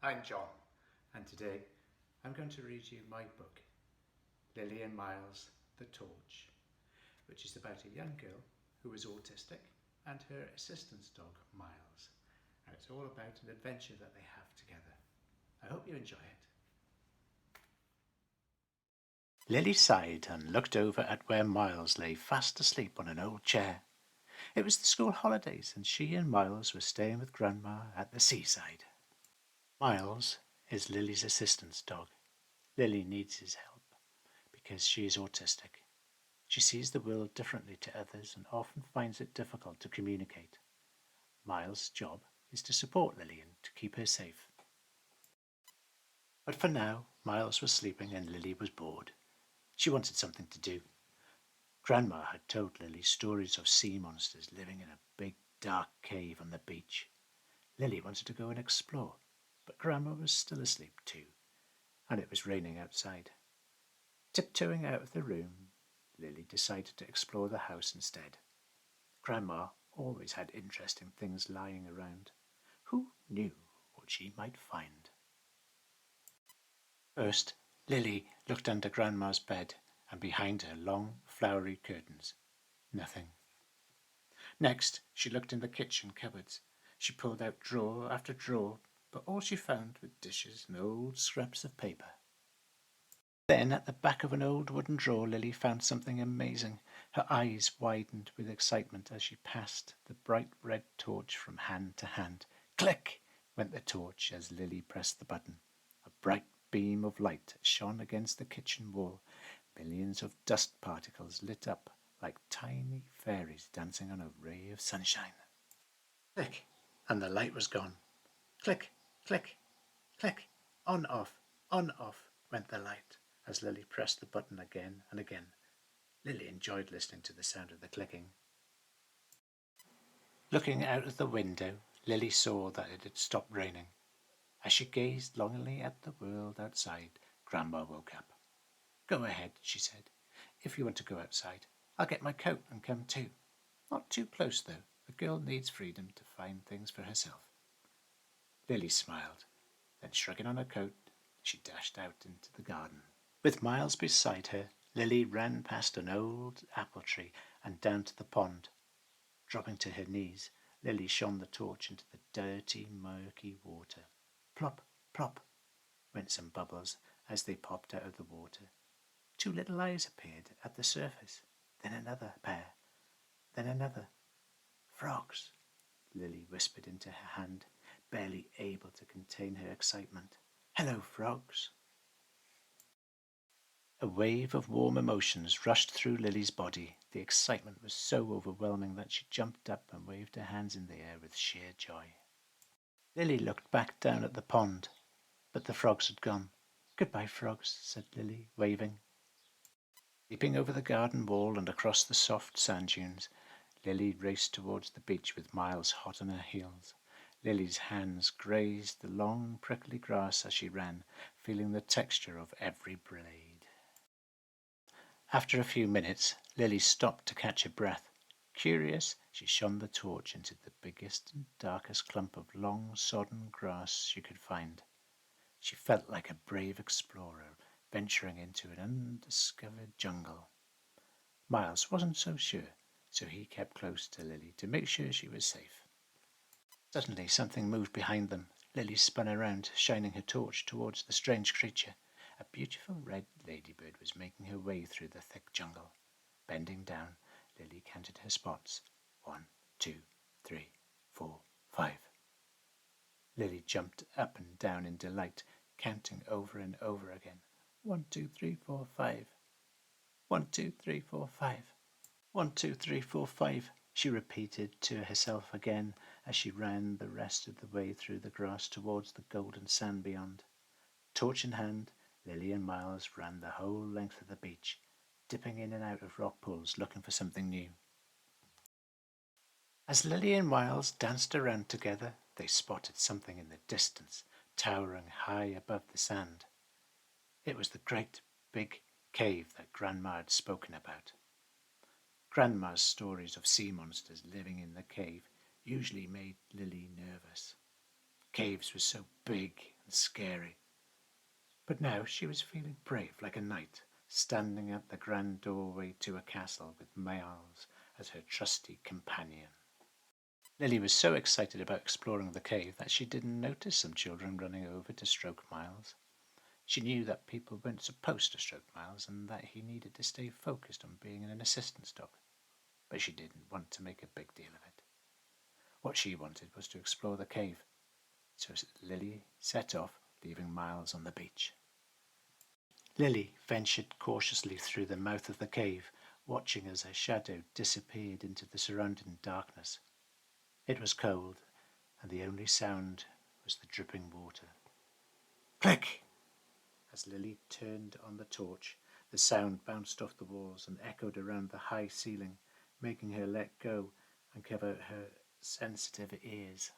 I'm Jon, and today I'm going to read you my book, Lilly and Myles, The Torch, which is about a young girl who is autistic and her assistance dog, Myles. And it's all about an adventure that they have together. I hope you enjoy it. Lilly sighed and looked over at where Myles lay fast asleep on an old chair. It was the school holidays, and she and Myles were staying with Grandma at the seaside. Myles is Lilly's assistance dog. Lilly needs his help because she is autistic. She sees the world differently to others and often finds it difficult to communicate. Myles' job is to support Lilly and to keep her safe. But for now, Myles was sleeping and Lilly was bored. She wanted something to do. Grandma had told Lilly stories of sea monsters living in a big dark cave on the beach. Lilly wanted to go and explore, but Grandma was still asleep too, and it was raining outside. Tiptoeing out of the room, Lilly decided to explore the house instead. Grandma always had interesting things lying around. Who knew what she might find? First, Lilly looked under Grandma's bed and behind her long, flowery curtains. Nothing. Next, she looked in the kitchen cupboards. She pulled out drawer after drawer, but all she found were dishes and old scraps of paper. Then, at the back of an old wooden drawer, Lilly found something amazing. Her eyes widened with excitement as she passed the bright red torch from hand to hand. Click! Went the torch as Lilly pressed the button. A bright beam of light shone against the kitchen wall. Millions of dust particles lit up like tiny fairies dancing on a ray of sunshine. Click! And the light was gone. Click! Click! Click! On, off went the light as Lilly pressed the button again and again. Lilly enjoyed listening to the sound of the clicking. Looking out of the window, Lilly saw that it had stopped raining. As she gazed longingly at the world outside, Grandma woke up. Go ahead, she said. If you want to go outside, I'll get my coat and come too. Not too close, though. A girl needs freedom to find things for herself. Lilly smiled. Then, shrugging on her coat, she dashed out into the garden. With Myles beside her, Lilly ran past an old apple tree and down to the pond. Dropping to her knees, Lilly shone the torch into the dirty, murky water. Plop, plop, went some bubbles as they popped out of the water. Two little eyes appeared at the surface, then another pair, then another. Frogs, Lilly whispered into her hand, barely able to contain her excitement. Hello, frogs. A wave of warm emotions rushed through Lilly's body. The excitement was so overwhelming that she jumped up and waved her hands in the air with sheer joy. Lilly looked back down at the pond, but the frogs had gone. Goodbye, frogs, said Lilly, waving. Leaping over the garden wall and across the soft sand dunes, Lilly raced towards the beach with Myles hot on her heels. Lilly's hands grazed the long, prickly grass as she ran, feeling the texture of every blade. After a few minutes, Lilly stopped to catch her breath. Curious, she shone the torch into the biggest and darkest clump of long, sodden grass she could find. She felt like a brave explorer venturing into an undiscovered jungle. Myles wasn't so sure, so he kept close to Lilly to make sure she was safe. Suddenly something moved behind them. Lilly spun around, shining her torch towards the strange creature. A beautiful red ladybird was making her way through the thick jungle. Bending down, Lilly counted her spots. 1, 2, 3, 4, 5. Lilly jumped up and down in delight, counting over and over again. 1, 2, 3, 4, 5. 1, 2, 3, 4, 5. 1, 2, 3, 4, 5, she repeated to herself again as she ran the rest of the way through the grass towards the golden sand beyond. Torch in hand, Lilly and Myles ran the whole length of the beach, dipping in and out of rock pools looking for something new. As Lilly and Myles danced around together, they spotted something in the distance, towering high above the sand. It was the great big cave that Grandma had spoken about. Grandma's stories of sea monsters living in the cave usually made Lilly nervous. Caves were so big and scary. But now she was feeling brave like a knight, standing at the grand doorway to a castle with Myles as her trusty companion. Lily was so excited about exploring the cave that she didn't notice some children running over to stroke Myles. She knew that people weren't supposed to stroke Myles and that he needed to stay focused on being an assistance dog, but she didn't want to make a big deal of it. What she wanted was to explore the cave, so Lily set off, leaving Myles on the beach. Lily ventured cautiously through the mouth of the cave, watching as her shadow disappeared into the surrounding darkness. It was cold, and the only sound was the dripping water. Click! As Lily turned on the torch, the sound bounced off the walls and echoed around the high ceiling, making her let go and cover her sensitive ears.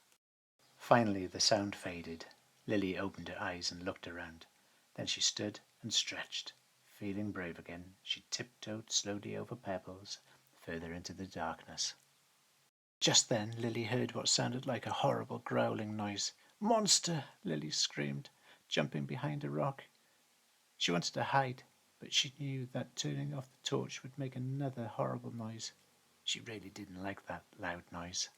Finally, the sound faded. Lily opened her eyes and looked around. Then she stood and stretched. Feeling brave again, she tiptoed slowly over pebbles, further into the darkness. Just then, Lily heard what sounded like a horrible growling noise. "Monster!" Lily screamed, jumping behind a rock. She wanted to hide, but she knew that turning off the torch would make another horrible noise. She really didn't like that loud noise.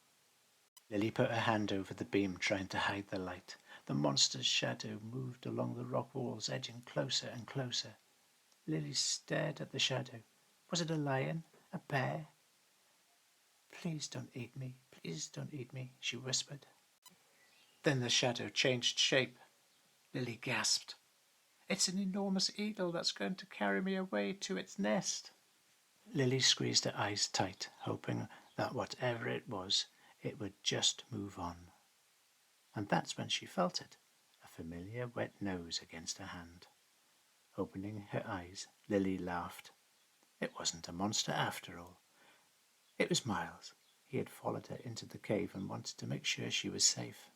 Lily put her hand over the beam, trying to hide the light. The monster's shadow moved along the rock walls, edging closer and closer. Lily stared at the shadow. Was it a lion? A bear? "Please don't eat me. Please don't eat me," she whispered. Then the shadow changed shape. Lily gasped. "It's an enormous eagle that's going to carry me away to its nest." Lily squeezed her eyes tight, hoping that whatever it was, it would just move on. And that's when she felt it, a familiar wet nose against her hand. Opening her eyes, Lily laughed. It wasn't a monster after all. It was Myles. He had followed her into the cave and wanted to make sure she was safe.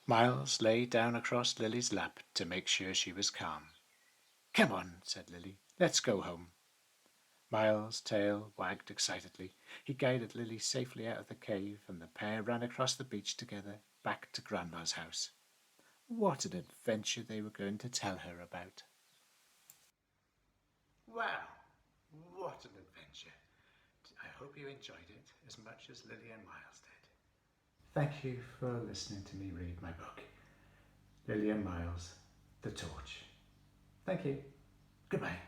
Myles lay down across Lily's lap to make sure she was calm. "Come on," said Lily. "Let's go home." Myles' tail wagged excitedly. He guided Lily safely out of the cave, and the pair ran across the beach together, back to Grandma's house. What an adventure they were going to tell her about. Wow, what an adventure. I hope you enjoyed it as much as Lily and Myles did. Thank you for listening to me read my book, Lily and Myles, The Torch. Thank you. Goodbye.